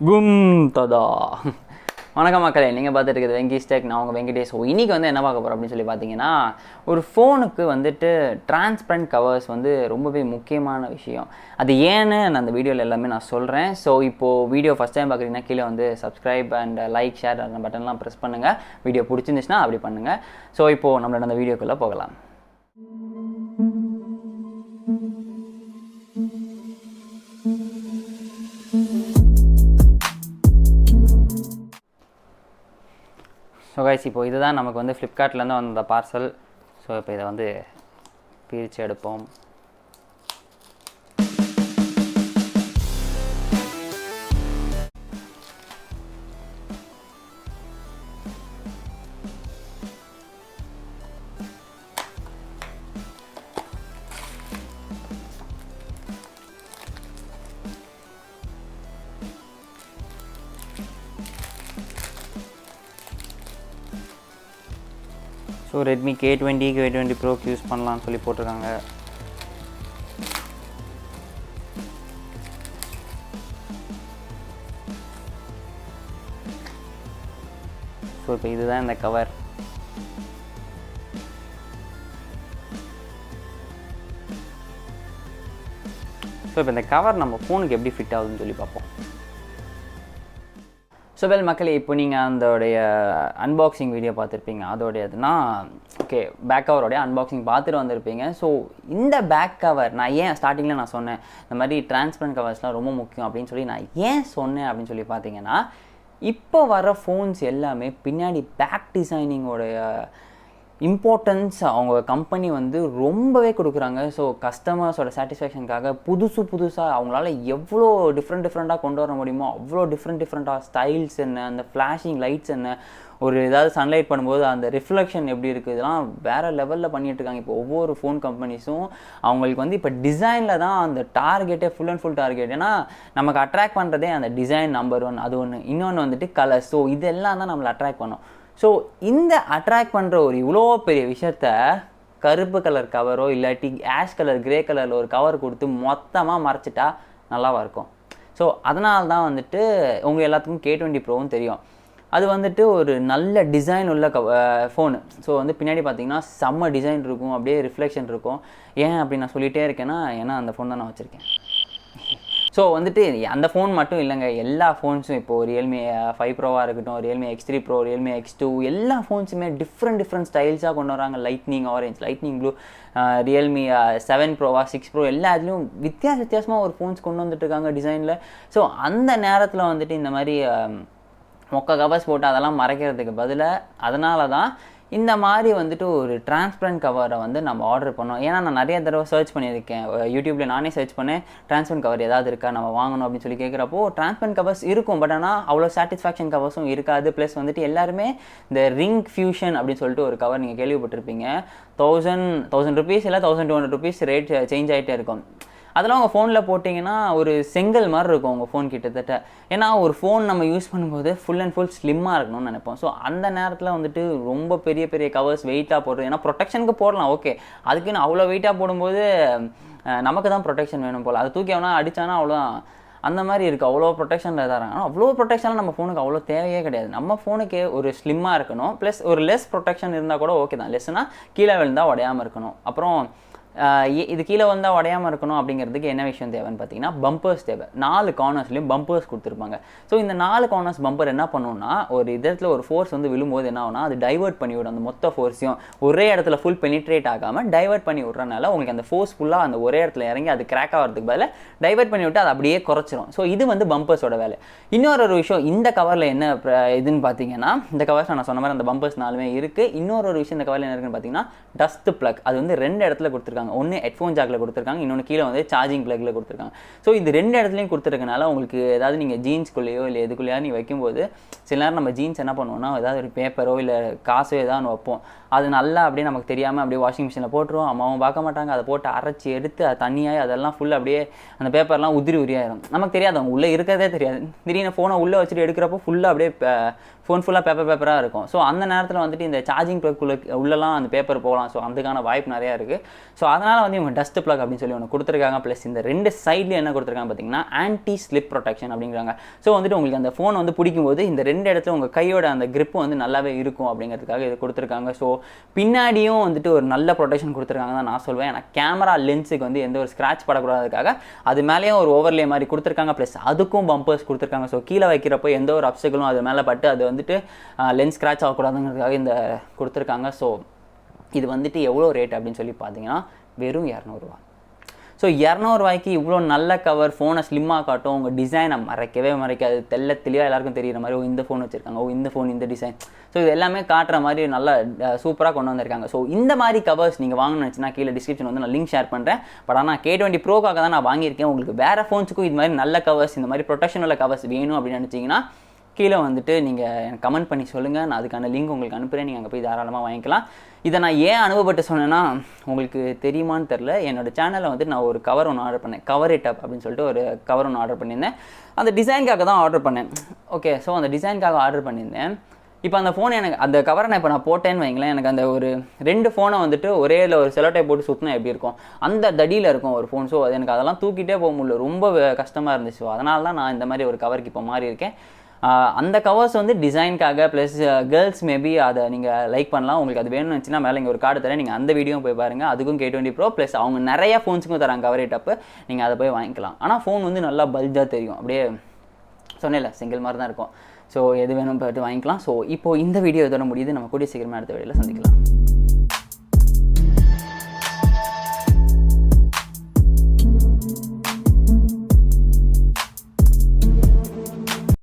கும் ததா. வணக்கம் மக்களே, நீங்கள் பார்த்துட்டு இருக்குது வெங்கேஷ் டெக். நான் உங்கள் வெங்கடேஷ். இன்றைக்கி வந்து என்ன பார்க்க போகிறோம் அப்படின்னு சொல்லி பார்த்தீங்கன்னா, ஒரு ஃபோனுக்கு வந்துட்டு டிரான்ஸ்பரண்ட் கவர்ஸ் வந்து ரொம்பவே முக்கியமான விஷயம். அது ஏன்னு நான் அந்த வீடியோவில் எல்லாமே நான் சொல்கிறேன். ஸோ இப்போது வீடியோ ஃபஸ்ட் டைம் பார்க்குறீங்கன்னா கீழே வந்து சப்ஸ்கிரைப் அண்ட் லைக் ஷேர் அந்த பட்டன்லாம் ப்ரெஸ் பண்ணுங்கள். வீடியோ பிடிச்சிருந்துச்சுன்னா அப்படி பண்ணுங்கள். ஸோ இப்போது நம்மளோட அந்த வீடியோக்குள்ளே போகலாம். ஸோ கைஸ், இப்போ இதுதான் நமக்கு வந்து ஃப்ளிப்கார்ட்லேருந்து வந்த பார்சல். ஸோ இப்போ இதை வந்து பிரித்து எடுப்போம். ஸோ ரெட்மி k20 ப்ரோக்கு யூஸ் பண்ணலான்னு சொல்லி போட்டிருக்காங்க. ஸோ இப்போ இதுதான் இந்த கவர். ஸோ இப்போ இந்த கவர் நம்ம ஃபோனுக்கு எப்படி ஃபிட் ஆகுதுன்னு சொல்லி பார்ப்போம். ஸோ மக்களே, இப்போ நீங்கள் அதோடைய அன்பாக்சிங் வீடியோ பார்த்துருப்பீங்க. அதோடையதுனா ஓகே, பேக் கவரோடைய அன்பாக்சிங் பார்த்துட்டு வந்திருப்பீங்க. ஸோ இந்த பேக் கவர் நான் ஏன் ஸ்டார்டிங்கில் நான் சொன்னேன் இந்த மாதிரி டிரான்ஸ்பரண்ட் கவர்ஸ்லாம் ரொம்ப முக்கியம் அப்படின்னு சொல்லி நான் ஏன் சொன்னேன் அப்படின்னு சொல்லி பார்த்தீங்கன்னா, இப்போ வர ஃபோன்ஸ் எல்லாமே பின்னாடி பேக் டிசைனிங்கோடைய இம்பார்ட்டன்ஸ் அவங்க கம்பெனி வந்து ரொம்பவே கொடுக்குறாங்க. ஸோ கஸ்டமர்ஸோட சாட்டிஸ்ஃபேக்ஷனுக்காக புதுசாக அவங்களால எவ்வளோ டிஃப்ரெண்ட்டாக கொண்டு வர முடியுமோ அவ்வளோ டிஃப்ரெண்ட்டாக ஸ்டைல்ஸ் என்ன, அந்த ஃப்ளாஷிங் லைட்ஸ் என்ன, ஒரு ஏதாவது சன்லைட் பண்ணும்போது அந்த ரிஃப்ளெக்ஷன் எப்படி இருக்குது, இதெல்லாம் வேறு லெவலில் பண்ணிகிட்ருக்காங்க. இப்போ ஒவ்வொரு ஃபோன் கம்பெனிஸும் அவங்களுக்கு வந்து இப்போ டிசைனில் தான் அந்த டார்கெட்டே, ஃபுல் அண்ட் ஃபுல் டார்கெட். ஏன்னா நமக்கு அட்ராக்ட் பண்ணுறதே அந்த டிசைன் நம்பர் 1, அது ஒன்று. இன்னொன்று வந்துட்டு கலர். ஸோ இதெல்லாம் தான் நம்மளை அட்ராக்ட் பண்ணும். ஸோ இந்த அட்ராக்ட் பண்ணுற ஒரு இவ்வளோ பெரிய விஷயத்த கருப்பு கலர் கவரோ இல்லாட்டி ஆஷ் கலர், கிரே கலரில் ஒரு கவர் கொடுத்து மொத்தமாக மறைச்சிட்டா நல்லாவாக இருக்கும். ஸோ அதனால தான் வந்துட்டு உங்கள் எல்லாத்துக்கும் k20 ப்ரோவும் தெரியும். அது வந்துட்டு ஒரு நல்ல டிசைன் உள்ள ஃபோனு. ஸோ வந்து பின்னாடி பார்த்தீங்கன்னா செம்ம டிசைன் இருக்கும், அப்படியே ரிஃப்ளெக்ஷன் இருக்கும். ஏன் அப்படி நான் சொல்லிகிட்டே இருக்கேன்னா, ஏன்னா அந்த ஃபோன் தான் நான் வச்சுருக்கேன். ஸோ வந்துட்டு அந்த ஃபோன் மட்டும் இல்லைங்க, எல்லா ஃபோன்ஸும் இப்போது ரியல்மி 5 ப்ரோவாக இருக்கட்டும், Realme X3 bro, Realme X2, எல்லா ஃபோன்ஸுமே டிஃப்ரெண்ட் ஸ்டைல்ஸாக கொண்டு வராங்க. Lightning orange, lightning blue, Realme 7 ப்ரோவா 6 bro, எல்லா இதுலேயும் வித்தியாசமாக ஒரு ஃபோன்ஸ் கொண்டு வந்துட்டுருக்காங்க டிசைனில். ஸோ அந்த நேரத்தில் வந்துட்டு இந்த மாதிரி மொக்க கவர்ஸ் போட்டு அதெல்லாம் மறைக்கிறதுக்கு பதிலாக அதனால தான் இந்த மாதிரி வந்துட்டு ஒரு டிரான்ஸ்பரண்ட் கவரை வந்து நம்ம ஆர்டர் பண்ணோம். ஏன்னா நான் நிறைய தடவை சர்ச் பண்ணியிருக்கேன் யூடியூப்பில், நானே சர்ச் பண்ணேன் டிரான்ஸ்பரண்ட் கவர் ஏதாவது இருக்கா நம்ம வாங்கணும் அப்படின்னு சொல்லி கேட்குறப்போ டிரான்ஸ்பரண்ட் கவர்ஸ் இருக்கும். பட் ஆனால் அவ்வளோ சாட்டிஸ்ஃபேக்ஷன் கவர்ஸும் இருக்காது. ப்ளஸ் வந்துட்டு எல்லாருமே இந்த ரிங் ஃபியூஷன் அப்படின்னு சொல்லிட்டு ஒரு கவர் நீங்கள் கேள்விப்பட்டிருப்பீங்க. 1000 ருபீஸ் இல்லை 1200 ருபீஸ் ரேட் சேஞ்ச் ஆகிட்டே இருக்கும். அதெல்லாம் உங்கள் ஃபோனில் போட்டிங்கன்னா ஒரு செங்கல் மாதிரி இருக்கும் உங்கள் ஃபோன் கிட்டத்தட்ட. ஏன்னா ஒரு ஃபோன் நம்ம யூஸ் பண்ணும்போது ஃபுல் அண்ட் ஃபுல் ஸ்லிம்மாக இருக்கணும்னு நினைப்போம். ஸோ அந்த நேரத்தில் வந்துட்டு ரொம்ப பெரிய கவர்ஸ் வெயிட்டாக போடுறது, ஏன்னா ப்ரொடெக்ஷனுக்கு போடலாம் ஓகே, அதுக்குன்னு அவ்வளோ வெயிட்டாக போடும்போது நமக்கு தான் ப்ரொடெக்ஷன் வேணும் போல். அது தூக்கி அவனா அடித்தானா அவ்வளோதான், அந்த மாதிரி இருக்குது. அவ்வளோ ப்ரொடெக்ஷனில் தராங்க. ஆனால் அவ்வளோ ப்ரொடெக்ஷனில் நம்ம ஃபோனுக்கு அவ்வளோ தேவையே கிடையாது. நம்ம ஃபோனுக்கு ஒரு ஸ்லிம்மாக இருக்கணும், ப்ளஸ் ஒரு லெஸ் ப்ரொடெக்ஷன் இருந்தால் கூட ஓகே தான். லெஸ்னால் கீழே விழுந்தால் உடையாமல் இருக்கணும். அப்புறம் இது கீழே வந்தால் உடையாமல் இருக்கணும் அப்படிங்கிறதுக்கு என்ன விஷயம் தேவைன்னு பார்த்தீங்கன்னா, பம்பர்ஸ் தேவை. 4 கார்னர்ஸ்லையும் பம்பர்ஸ் கொடுத்துருப்பாங்க. ஸோ இந்த 4 கார்னர்ஸ் பம்பர் என்ன பண்ணுன்னா, ஒரு இடத்துல ஒரு ஃபோர்ஸ் வந்து விழும்போது என்ன ஆகுனா, அது டைவர்ட் பண்ணி விடும். அந்த மொத்த ஃபோர்ஸையும் ஒரே இடத்துல ஃபுல் பெனிட்ரேட் ஆகாமல் டைவர்ட் பண்ணி விட்றதுனால உங்களுக்கு அந்த ஃபோர்ஸ் ஃபுல்லாக அந்த ஒரே இடத்துல இறங்கி அது கிராக் ஆகிறதுக்கு பதில் டைவர்ட் பண்ணி விட்டு அது அப்படியே குறைச்சிரும். ஸோ இது வந்து பம்பர்ஸோட வேலை. இன்னொரு விஷயம் இந்த கவரில் என்ன இதுன்னு பார்த்தீங்கன்னா, இந்த கவர்ஸ் நான் சொன்ன மாதிரி அந்த பம்பர்ஸ் 4மே இருக்குது. இன்னொரு விஷயம் இந்த கவரில் என்ன இருக்குன்னு பார்த்தீங்கன்னா, டஸ்ட் பிளக். அது வந்து 2 இடத்துல கொடுத்துருக்காங்க. ஒன்று ஹெட்ஃபோன் ஜாக்கில் கொடுத்துருக்காங்க, இன்னொன்று கீழே வந்து சார்ஜிங் பிளக்கில் கொடுத்துருக்காங்க. ஸோ இது 2 இடத்துலையும் கொடுத்துருக்கனால உங்களுக்கு ஏதாவது நீங்கள் ஜீன்ஸ்குள்ளேயோ இல்லை எதுக்குள்ளேயோ நீங்கள் வைக்கும்போது சில நேரம் நம்ம ஜீன்ஸ் என்ன பண்ணுவோம்னா, ஏதாவது ஒரு பேப்பரோ இல்லை காசோ ஏதாவது வைப்போம். அது நல்லா அப்படியே நமக்கு தெரியாமல் அப்படியே வாஷிங் மிஷினில் போட்டுருவோம். அம்மாவும் பார்க்க மாட்டாங்க. அதை போட்டு அரைச்சி எடுத்து அது தண்ணியாகி அதெல்லாம் ஃபுல்லாக அப்படியே அந்த பேப்பர்லாம் உதிரியாயிரும். நமக்கு தெரியாது, அவங்க உள்ளே இருக்கிறதே தெரியாது. திடீர்னு ஃபோனை உள்ளே வச்சுட்டு எடுக்கிறப்போ ஃபுல்லாக அப்படியே ஃபோன் ஃபுல்லாக பேப்பராக இருக்கும். ஸோ அந்த நேரத்தில் வந்துட்டு இந்த சார்ஜிங் ப்ளக் உள்ளலாம் அந்த பேப்பர் போகலாம். ஸோ அதுக்கான வாய்ப்பு நிறையா இருக்குது. ஸோ அதனால் வந்து இவங்க டஸ்ட் ப்ளக் அப்படின்னு சொல்லி ஒன்று கொடுத்துருக்காங்க. ப்ளஸ் இந்த 2 சைட்லேயும் என்ன கொடுத்துருக்காங்க பார்த்தீங்கன்னா ஆன்டி ஸ்லிப் ப்ரொடெக்ஷன் அப்படிங்கிறாங்க. ஸோ வந்துட்டு உங்களுக்கு அந்த ஃபோன் வந்து பிடிக்கும்போது இந்த 2 இடத்துல உங்கள் கையோட அந்த grip வந்து நல்லாவே இருக்கும் அப்படிங்கிறதுக்காக இது கொடுத்துருக்காங்க. ஸோ பின்னாடியும் வந்துட்டு ஒரு நல்ல ப்ரொடெக்ஷன் கொடுத்துருக்காங்க தான் நான் சொல்வேன். ஏன்னா கேமரா லென்ஸுக்கு வந்து எந்த ஒரு ஸ்க்ராட்ச் படக்கூடாதுக்காக அது மேலேயும் ஒரு ஓவர்லே மாதிரி கொடுத்துருக்காங்க. ப்ளஸ் அதுக்கும் பம்பர்ஸ் கொடுத்துருக்காங்க. ஸோ கீழே வைக்கிறப்போ எந்த ஒரு அப்சைக்கிளும் அது மேலே பட்டு அது வந்துட்டு லென்ஸ் ஸ்க்ராட்ச் ஆகக்கூடாதுங்கிறதுக்காக இந்த கொடுத்துருக்காங்க. ஸோ இது வந்துட்டு எவ்வளோ ரேட் அப்படின்னு சொல்லி பார்த்தீங்கன்னா வெறும் 200 ரூபா. ஸோ 200 ரூபாய்க்கு இவ்வளோ நல்ல கவர், ஃபோனை ஸ்லிம்மாக காட்டும், உங்கள் டிசைனை மறைக்காது, தெளிவாக எல்லாருக்கும் தெரிகிற மாதிரி இந்த ஃபோன் வச்சுருக்காங்க, இந்த ஃபோன் இந்த டிசைன், ஸோ இது எல்லாமே காட்டுற மாதிரி நல்லா சூப்பராக கொண்டு வந்திருக்காங்க. ஸோ இந்த மாதிரி கவர்ஸ் நீங்கள் வாங்கணும்னு நினச்சினா கீழே டிஸ்கிரிப்ஷன் வந்து நான் லிங்க் ஷேர் பண்ணுறேன். பட் ஆனால் K20 ப்ரோக்காக தான் நான் வாங்கியிருக்கேன். உங்களுக்கு வேறு ஃபோன்ஸுக்கும் இது மாதிரி நல்ல கவர்ஸ், இந்த மாதிரி ப்ரொடெக்ஷன் உள்ள கவர்ஸ் வேணும் அப்படின்னு நினச்சிங்கன்னா கீழே வந்துட்டு நீங்கள் எனக்கு கமெண்ட் பண்ணி சொல்லுங்கள். நான் அதுக்கான லிங்க் உங்களுக்கு அனுப்புகிறேன். நீங்கள் அங்கே போய் தாராளமாக வாங்கிக்கலாம். இதை நான் ஏன் அனுபவப்பட்டு சொன்னேன்னா, உங்களுக்கு தெரியுமான்னு தெரில, என்னோடய சேனலில் வந்து நான் ஒரு கவர் ஒன்று ஆர்டர் பண்ணேன். கவர் இட் அப் அப்படின்னு சொல்லிட்டு ஒரு கவர் ஒன்று ஆர்டர் பண்ணியிருந்தேன். அந்த டிசைனுக்காக தான் ஆர்டர் பண்ணேன். ஓகே, ஸோ அந்த டிசைனுக்காக ஆர்டர் பண்ணியிருந்தேன். இப்போ அந்த ஃபோன் எனக்கு அந்த கவரை நான் இப்போ நான் போட்டேன்னு வைங்களேன், எனக்கு அந்த ஒரு 2 ஃபோனை வந்துட்டு ஒரே இல்லை ஒரு செலோட்டை போட்டு சுற்றினா எப்படி இருக்கும், அந்த தடியில் இருக்கும் ஒரு ஃபோன். ஸோ அது எனக்கு அதெல்லாம் தூக்கிட்டே போக முடியல, ரொம்ப கஷ்டமாக இருந்துச்சு. ஸோ அதனால தான் நான் இந்த மாதிரி ஒரு கவருக்கு இப்போ மாறி இருக்கேன். அந்த கவர்ஸ் வந்து டிசைனுக்காக, ப்ளஸ் கேர்ள்ஸ் மேபி அதை நீங்கள் லைக் பண்ணலாம். உங்களுக்கு அது வேணும்னு வச்சுன்னா மேலே இங்கே ஒரு கார்டு தரேன், நீங்கள் அந்த வீடியோ போய் பாருங்கள். அதுக்கும் K20 ப்ரோ ப்ளஸ் அவங்க நிறையா ஃபோன்ஸுக்கும் தராங்க கவர் ரேட்டப்பு, நீங்கள் அதை போய் வாங்கிக்கலாம். ஆனால் ஃபோன் வந்து நல்லா பல்ஜாக தெரியும், அப்படியே சொன்னேன்ல சிங்கிள் மாதிரி தான் இருக்கும். ஸோ எது வேணும் போய்ட்டு வாங்கிக்கலாம். ஸோ இப்போது இந்த வீடியோ இதோட முடியுது. நம்ம கூடிய சீக்கிரமாக அடுத்த வீடியோவில் சந்திக்கலாம்.